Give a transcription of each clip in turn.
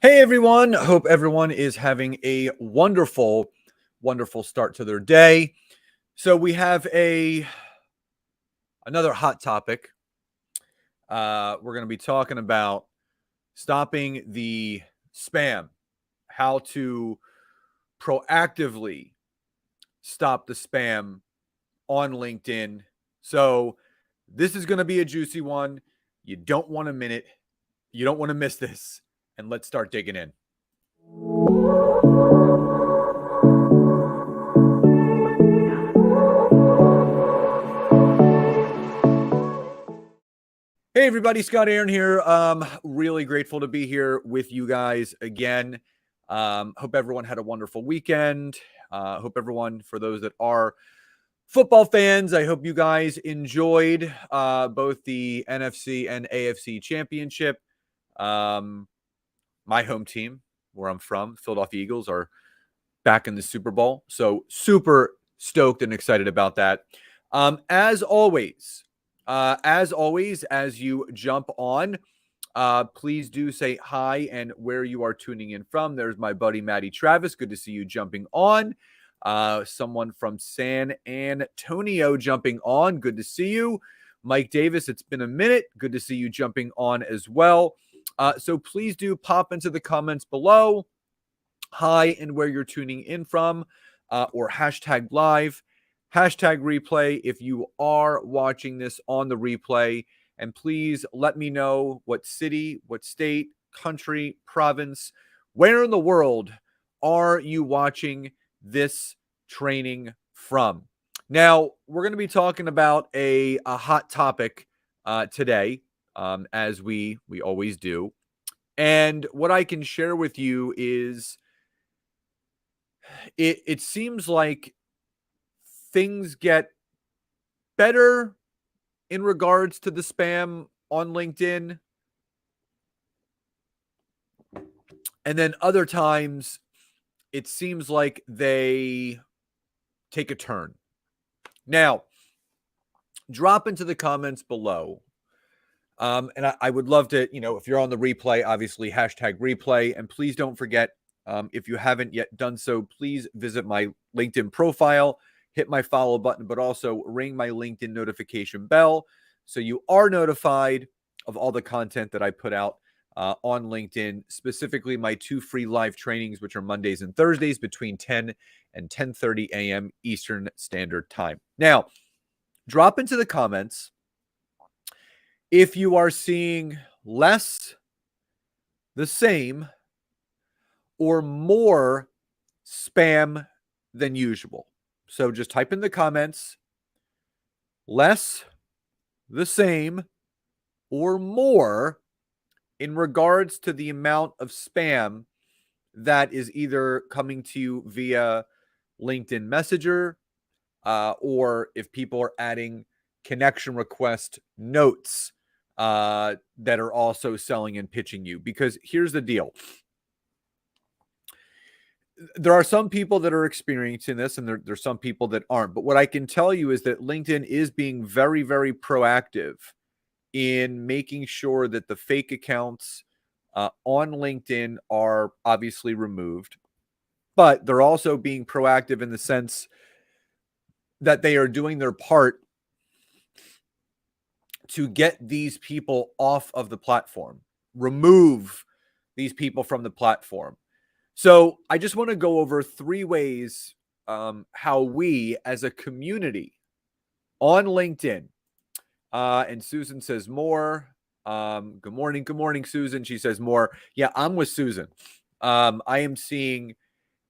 Hey everyone, hope everyone is having a wonderful, wonderful start to their day. So we have another hot topic. We're going to be talking about stopping the spam, how to proactively stop the spam on LinkedIn. So this is going to be a juicy one. You don't want to miss it. You don't want to miss this. And let's start digging in. Hey everybody, Scott Aaron here. Really grateful to be here with you guys again. Hope everyone had a wonderful weekend. Hope everyone, for those that are football fans, I hope you guys enjoyed both the NFC and AFC championship. My home team, where I'm from, Philadelphia Eagles, are back in the Super Bowl. So super stoked and excited about that. As always, as you jump on, please do say hi and where you are tuning in from. There's my buddy Matty Travis. Good to see you jumping on. Someone from San Antonio jumping on. Good to see you. Mike Davis, it's been a minute. Good to see you jumping on as well. So please do pop into the comments below. Hi and where you're tuning in from, or hashtag live, hashtag replay if you are watching this on the replay. And please let me know what city, what state, country, province, where in the world are you watching this training from. Now, we're going to be talking about a hot topic today, as we always do. And what I can share with you is it seems like things get better in regards to the spam on LinkedIn. And then other times it seems like they take a turn. Now, drop into the comments below. And I would love to, if you're on the replay, obviously hashtag replay. And please don't forget, if you haven't yet done so, please visit my LinkedIn profile, hit my follow button, but also ring my LinkedIn notification bell so you are notified of all the content that I put out on LinkedIn, specifically my 2 free live trainings, which are Mondays and Thursdays between 10 and 10:30 a.m. Eastern Standard Time. Now, drop into the comments if you are seeing less, the same, or more spam than usual. So just type in the comments, less, the same, or more in regards to the amount of spam that is either coming to you via LinkedIn Messenger, or if people are adding connection request notes that are also selling and pitching you. Because here's the deal. There are some people that are experiencing this, and there's some people that aren't. But what I can tell you is that LinkedIn is being very, very proactive in making sure that the fake accounts on LinkedIn are obviously removed. But they're also being proactive in the sense that they are doing their part to get these people off of the platform, remove these people from the platform. So I just want to go over 3 ways how we as a community on LinkedIn, and Susan says more. Good morning, Susan. She says more. Yeah, I'm with Susan. I am seeing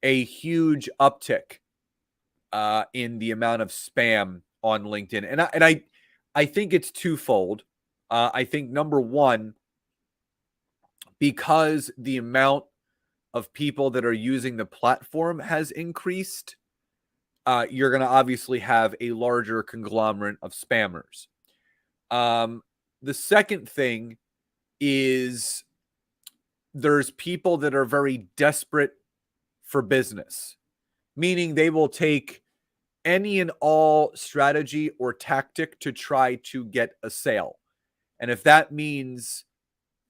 a huge uptick in the amount of spam on LinkedIn, and I think it's twofold. I think number one, because the amount of people that are using the platform has increased, you're going to obviously have a larger conglomerate of spammers. The second thing is there's people that are very desperate for business, meaning they will take any and all strategy or tactic to try to get a sale. And if that means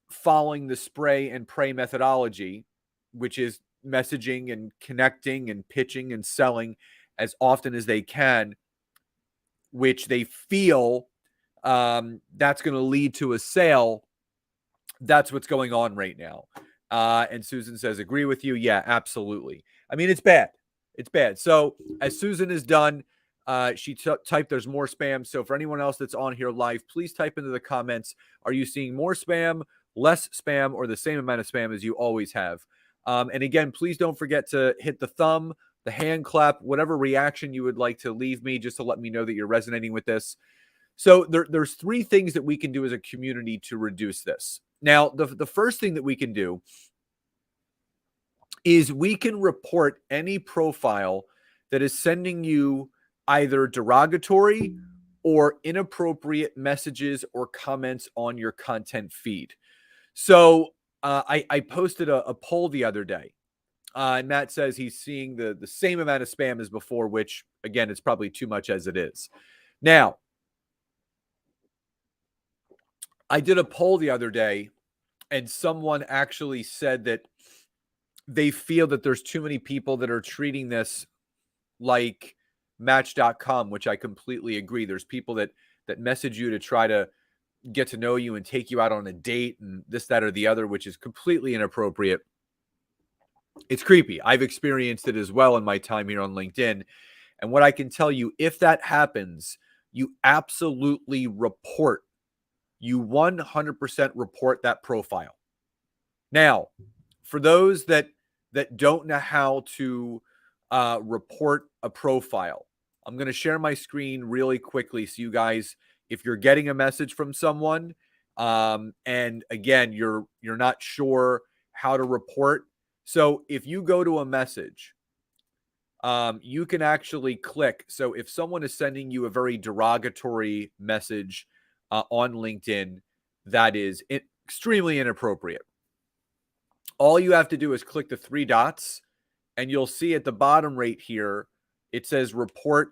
following the spray and pray methodology, which is messaging and connecting and pitching and selling as often as they can, which they feel that's going to lead to a sale. That's what's going on right now. And Susan says, agree with you. Yeah, absolutely. I mean, it's bad. It's bad. So as Susan is done, she typed there's more spam. So for anyone else that's on here live, please type into the comments, are you seeing more spam, less spam, or the same amount of spam as you always have? And again, please don't forget to hit the thumb, the hand clap, whatever reaction you would like to leave me, just to let me know that you're resonating with this. So there's three things that we can do as a community to reduce this. Now, the first thing that we can do is we can report any profile that is sending you either derogatory or inappropriate messages or comments on your content feed. So I posted a poll the other day. And Matt says he's seeing the same amount of spam as before, which, again, it's probably too much as it is. Now, I did a poll the other day, and someone actually said that they feel that there's too many people that are treating this like Match.com, which I completely agree. There's people that message you to try to get to know you and take you out on a date and this, that, or the other, which is completely inappropriate. It's creepy. I've experienced it as well in my time here on LinkedIn. And what I can tell you, if that happens, you absolutely report. You 100% report that profile. Now, for those that don't know how to report a profile, I'm going to share my screen really quickly so you guys, if you're getting a message from someone, and again, you're not sure how to report. So if you go to a message, you can actually click. So if someone is sending you a very derogatory message on LinkedIn, that is extremely inappropriate. All you have to do is click the three dots, and you'll see at the bottom right here, it says report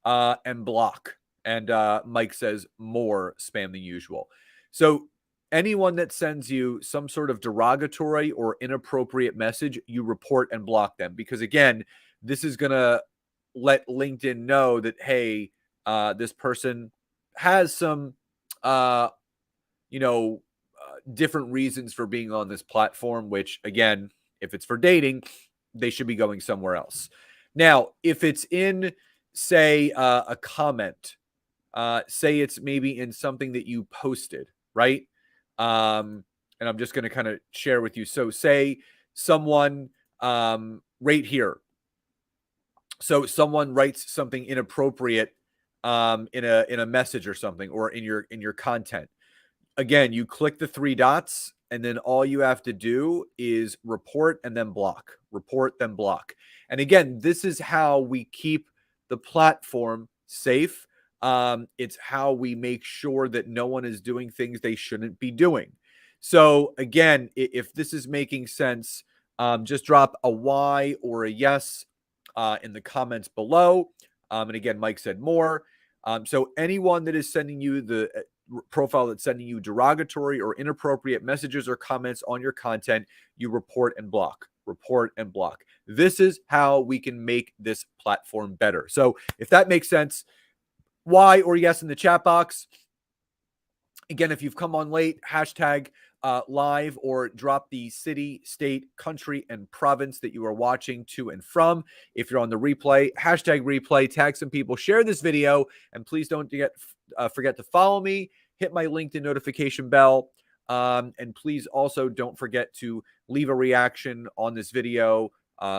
and block. And Mike says more spam than usual. So anyone that sends you some sort of derogatory or inappropriate message, you report and block them. Because again, this is going to let LinkedIn know that, hey, this person has some, different reasons for being on this platform, which again, if it's for dating, they should be going somewhere else. Now, if it's in, say, a comment, say it's maybe in something that you posted, right? And I'm just going to kind of share with you. So say someone right here. So someone writes something inappropriate in a message or something, or in your content. Again, you click the three dots, and then all you have to do is report and then block. Report, then block. And again, this is how we keep the platform safe. It's how we make sure that no one is doing things they shouldn't be doing. So again, if this is making sense, just drop a Y or a yes in the comments below. And again, Mike said more. So anyone that is sending you the profile that's sending you derogatory or inappropriate messages or comments on your content, you report and block. Report and block. This is how we can make this platform better. So if that makes sense, Y or yes in the chat box. Again, if you've come on late, hashtag live, or drop the city, state, country, and province that you are watching to and from. If you're on the replay, hashtag replay, tag some people, share this video, and please don't forget to follow me, hit my LinkedIn notification bell, and please also don't forget to leave a reaction on this video,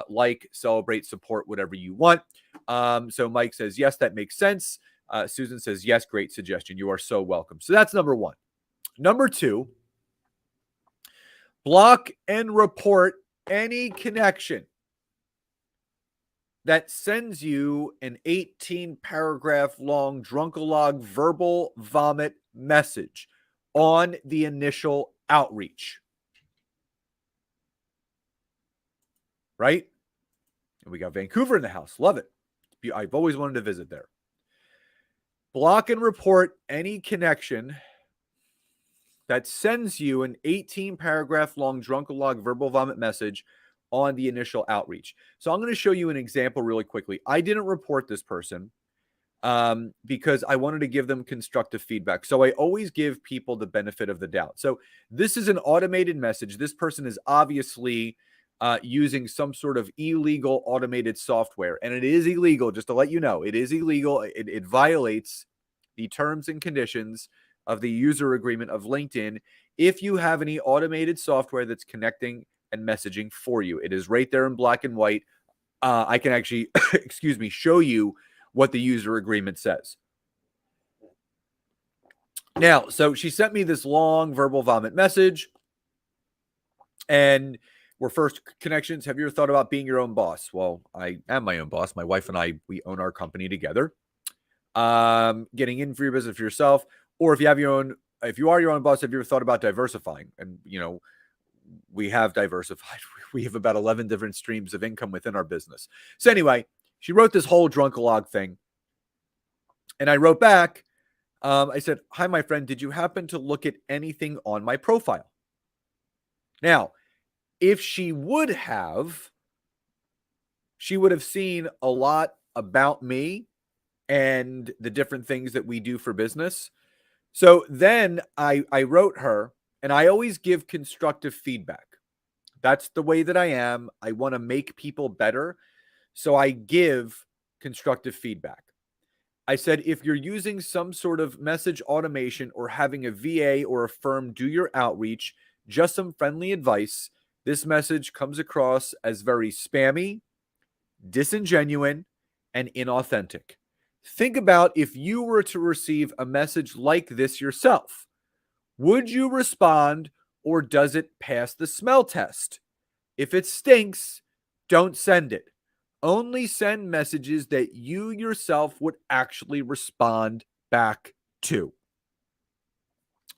like, celebrate, support, whatever you want. So Mike says, yes, that makes sense. Susan says, yes, great suggestion. You are so welcome. So that's number one. Number two, block and report any connection that sends you an 18-paragraph long drunkalog verbal vomit message on the initial outreach. Right? And we got Vancouver in the house. Love it. I've always wanted to visit there. Block and report any connection that sends you an 18-paragraph long drunkalog verbal vomit message on the initial outreach. So I'm going to show you an example really quickly. I didn't report this person because I wanted to give them constructive feedback. So I always give people the benefit of the doubt. So this is an automated message. This person is obviously using some sort of illegal automated software, and it is illegal. Just to let you know, it is illegal. It violates the terms and conditions of the user agreement of LinkedIn if you have any automated software that's connecting and messaging for you. It is right there in black and white. I can actually, excuse me, show you what the user agreement says. Now, so she sent me this long verbal vomit message, and we're first connections. Have you ever thought about being your own boss? Well, I am my own boss. My wife and I, we own our company together. Getting in for your business for yourself, or if you have your own, if you are your own boss, have you ever thought about diversifying? And, you know, we have diversified. We have about 11 different streams of income within our business. So anyway, she wrote this whole drunkalog thing. And I wrote back, I said, "Hi, my friend, did you happen to look at anything on my profile?" Now, if she would have seen a lot about me and the different things that we do for business. So then I wrote her, and I always give constructive feedback. That's the way that I am. I want to make people better. So I give constructive feedback. I said, if you're using some sort of message automation or having a VA or a firm do your outreach, just some friendly advice. This message comes across as very spammy, disingenuous, and inauthentic. Think about if you were to receive a message like this yourself. Would you respond, or does it pass the smell test? If it stinks, don't send it. Only send messages that you yourself would actually respond back to.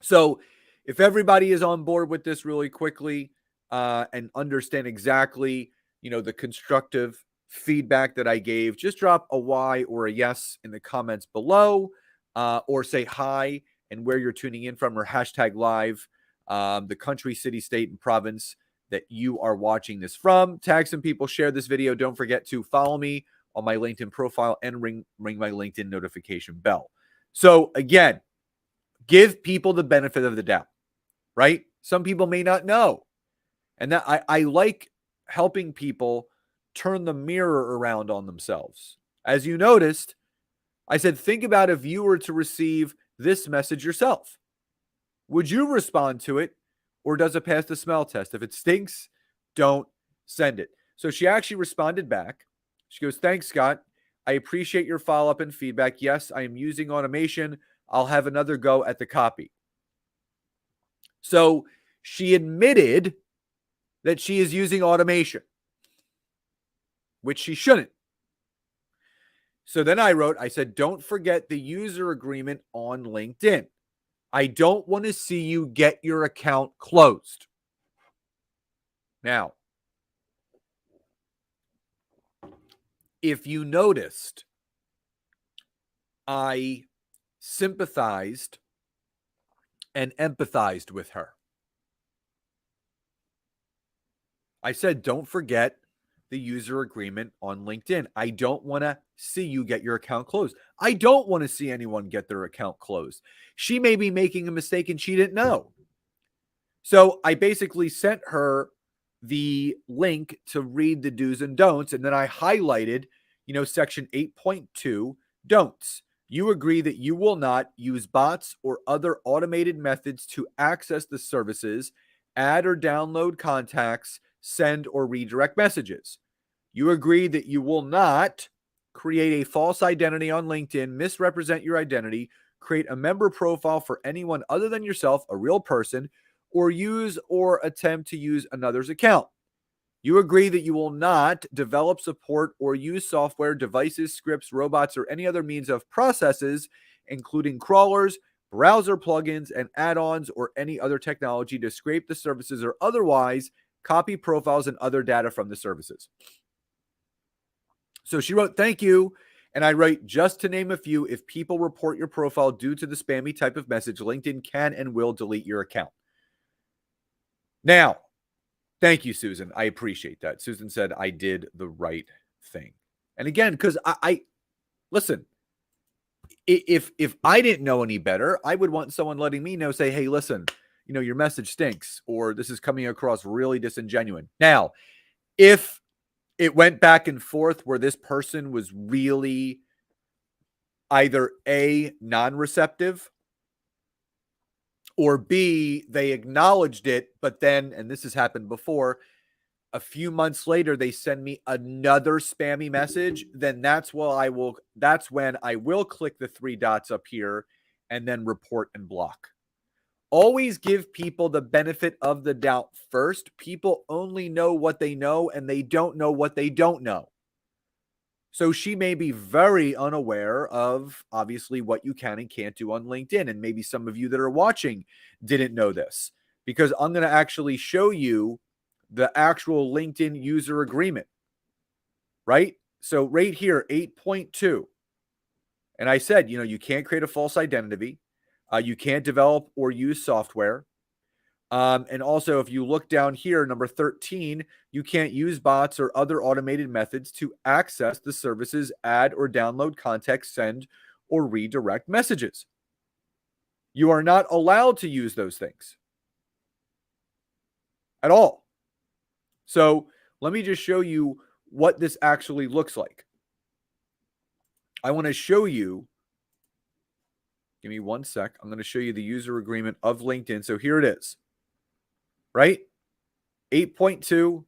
So if everybody is on board with this really quickly and understand exactly, you know, the constructive feedback that I gave, just drop a Y or a yes in the comments below, or say hi and where you're tuning in from, or hashtag live, the country, city, state, and province that you are watching this from. Tag some people, share this video. Don't forget to follow me on my LinkedIn profile and ring my LinkedIn notification bell. So again, give people the benefit of the doubt, right? Some people may not know. And that I like helping people turn the mirror around on themselves. As you noticed, I said, think about if you were to receive this message yourself. Would you respond to it, or does it pass the smell test? If it stinks, don't send it. So she actually responded back. She goes, "Thanks, Scott. I appreciate your follow-up and feedback. Yes, I am using automation. I'll have another go at the copy." So she admitted that she is using automation, which she shouldn't. So then I said, don't forget the user agreement on LinkedIn. I don't want to see you get your account closed. Now, if you noticed, I sympathized and empathized with her. I said, don't forget the user agreement on LinkedIn. I don't want to see you get your account closed. I don't want to see anyone get their account closed. She may be making a mistake and she didn't know. So I basically sent her the link to read the do's and don'ts. And then I highlighted, section 8.2 don'ts. You agree that you will not use bots or other automated methods to access the services, add or download contacts, send or redirect messages. You agree that you will not create a false identity on LinkedIn, misrepresent your identity, create a member profile for anyone other than yourself, a real person, or use or attempt to use another's account. You agree that you will not develop, support, or use software, devices, scripts, robots, or any other means of processes, including crawlers, browser plugins, and add-ons, or any other technology to scrape the services or otherwise copy profiles and other data from the services. So she wrote, thank you, And I write, just to name a few, if people report your profile due to the spammy type of message, LinkedIn can and will delete your account. Now, thank you, Susan. I appreciate that. Susan said I did the right thing. And again, because I listen, if I didn't know any better, I would want someone letting me know, say, hey, listen, your message stinks, or this is coming across really disingenuous. Now, if it went back and forth where this person was really either A, non-receptive, or B, they acknowledged it, but then, and this has happened before, a few months later, they send me another spammy message, then that's when I will click the 3 dots up here and then report and block. Always give people the benefit of the doubt first. People only know what they know, and they don't know what they don't know. So she may be very unaware of, obviously, what you can and can't do on LinkedIn. And maybe some of you that are watching didn't know this, because I'm going to actually show you the actual LinkedIn user agreement, right? So right here, 8.2. And I said, you can't create a false identity. You can't develop or use software. And also, if you look down here, number 13, you can't use bots or other automated methods to access the services, add or download context, send or redirect messages. You are not allowed to use those things at all. So let me just show you what this actually looks like. I want to show you, give me 1 sec. I'm going to show you the user agreement of LinkedIn. So here it is, right? 8.2,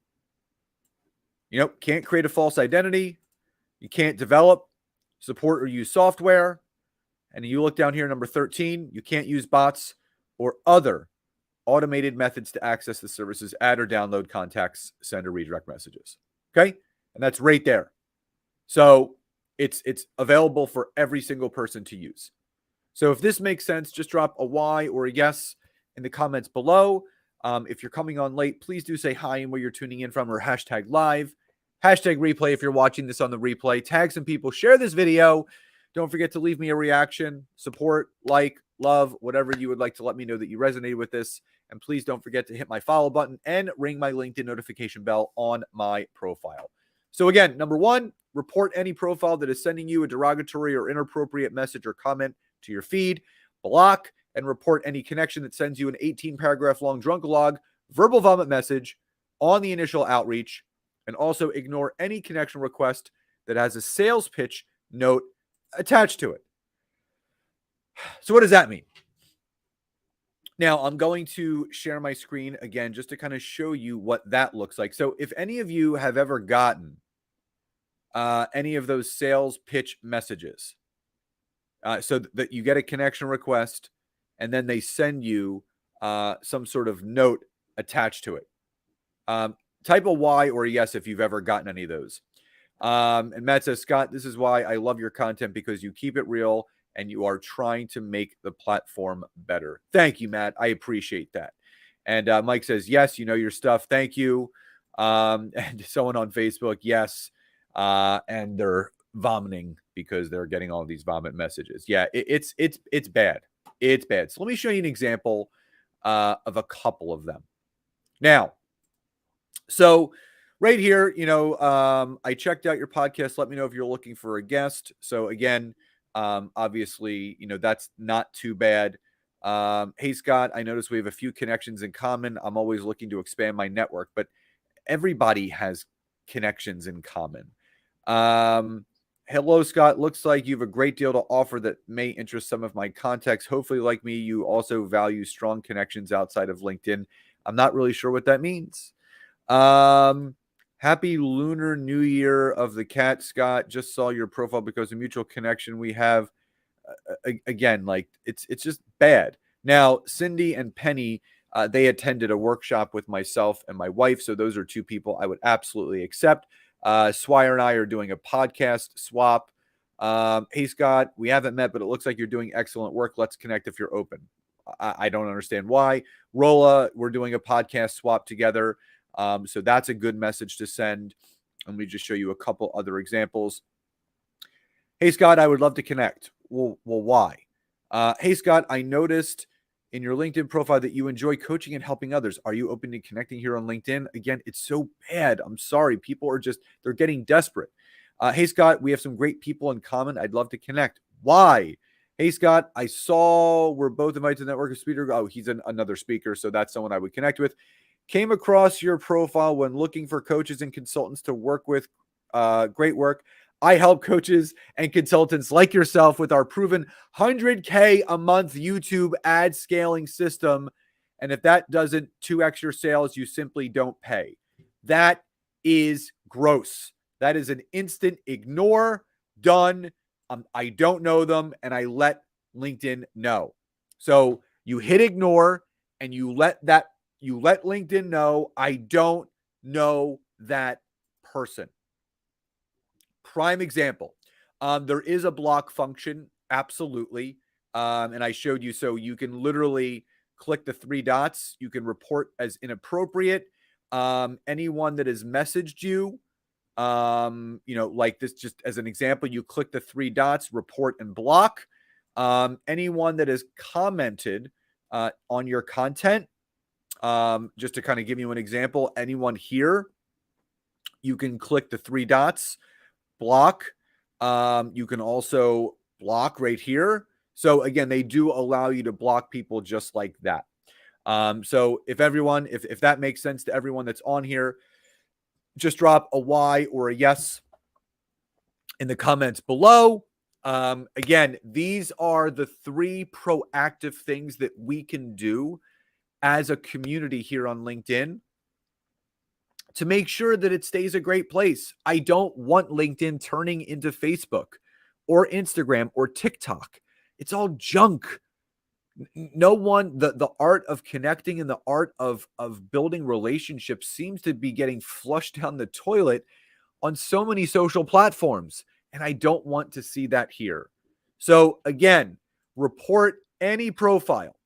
can't create a false identity. You can't develop, support, or use software. And you look down here, number 13, you can't use bots or other automated methods to access the services, add or download contacts, send or redirect messages. Okay? And that's right there. So it's available for every single person to use. So if this makes sense, just drop a Y or a yes in the comments below. If you're coming on late, please do say hi and where you're tuning in from, or hashtag live, hashtag replay if you're watching this on the replay. Tag some people, share this video. Don't forget to leave me a reaction, support, like, love, whatever you would like to let me know that you resonated with this. And please don't forget to hit my follow button and ring my LinkedIn notification bell on my profile. So again, number 1, report any profile that is sending you a derogatory or inappropriate message or comment to your feed. Block and report any connection that sends you an 18-paragraph long drunkalog verbal vomit message on the initial outreach. And also ignore any connection request that has a sales pitch note attached to it. So what does that mean? Now, I'm going to share my screen again just to kind of show you what that looks like. So if any of you have ever gotten any of those sales pitch messages, so that you get a connection request and then they send you some sort of note attached to it, type a Y or a yes if you've ever gotten any of those. And Matt says, Scott, this is why I love your content, because you keep it real and you are trying to make the platform better. Thank you, Matt. I appreciate that. And Mike says, yes, you know your stuff. Thank you. And someone on Facebook, yes. And they're vomiting because they're getting all these vomit messages. Yeah, it's bad. It's bad. So let me show you an example of a couple of them. Now, so right here, I checked out your podcast. Let me know if you're looking for a guest. So again, obviously, that's not too bad. Hey, Scott, I noticed we have a few connections in common. I'm always looking to expand my network, but everybody has connections in common. Hello, Scott. Looks like you have a great deal to offer that may interest some of my contacts. Hopefully, like me, you also value strong connections outside of LinkedIn. I'm not really sure what that means. Happy Lunar New Year of the cat, Scott. Just saw your profile because of mutual connection we have. Again, like it's just bad. Now, Cindy and Penny, they attended a workshop with myself and my wife. So those are 2 people I would absolutely accept. Swire and I are doing a podcast swap. Hey, Scott, we haven't met, but it looks like you're doing excellent work. Let's connect if you're open. I don't understand why. Rolla, we're doing a podcast swap together. So that's a good message to send. Let me just show you a couple other examples. Hey, Scott, I would love to connect. Well, why? Hey, Scott, I noticed in your LinkedIn profile that you enjoy coaching and helping others. Are you open to connecting here on LinkedIn? Again, it's so bad. I'm sorry. People are they're getting desperate. Hey, Scott, we have some great people in common. I'd love to connect. Why? Hey, Scott, I saw we're both invited to the network of speakers. Oh, he's another speaker, so that's someone I would connect with. Came across your profile when looking for coaches and consultants to work with. Great work. I help coaches and consultants like yourself with our proven 100K a month YouTube ad scaling system. And if that doesn't 2x your sales, you simply don't pay. That is gross. That is an instant ignore. Done. I don't know them, and I let LinkedIn know. So you hit ignore and you let LinkedIn know I don't know that person. Prime example. There is a block function, absolutely. And I showed you, so you can literally click the 3 dots. You can report as inappropriate. Anyone that has messaged you, like this, just as an example, you click the 3 dots, report and block. Anyone that has commented on your content, just to kind of give you an example, anyone here, you can click the 3 dots, block. You can also block right here. So again, they do allow you to block people just like that. So if that makes sense to everyone that's on here, just drop a Y or a yes in the comments below. Again, these are the 3 proactive things that we can do as a community here on LinkedIn to make sure that it stays a great place. I don't want LinkedIn turning into Facebook or Instagram or TikTok. It's all junk. No one, the art of connecting and the art of building relationships seems to be getting flushed down the toilet on so many social platforms. And I don't want to see that here. So again, report any profile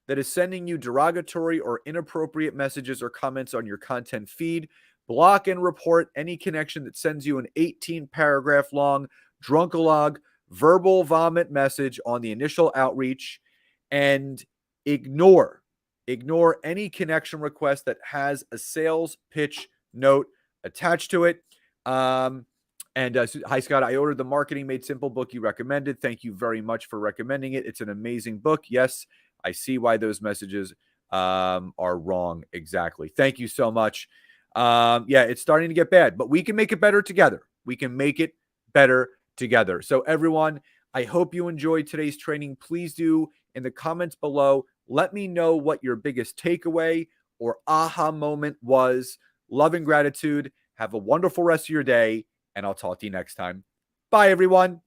that is sending you derogatory or inappropriate messages or comments on your content feed. Block and report any connection that sends you an 18-paragraph long drunkalog verbal vomit message on the initial outreach, and ignore any connection request that has a sales pitch note attached to it. Hi, Scott, I ordered the Marketing Made Simple book you recommended. Thank you very much for recommending it. It's an amazing book. Yes, I see why those messages are wrong. Exactly. Thank you so much. Yeah, it's starting to get bad, but we can make it better together. We can make it better together. So everyone, I hope you enjoyed today's training. Please do, in the comments below, let me know what your biggest takeaway or aha moment was. Love and gratitude. Have a wonderful rest of your day, and I'll talk to you next time. Bye, everyone.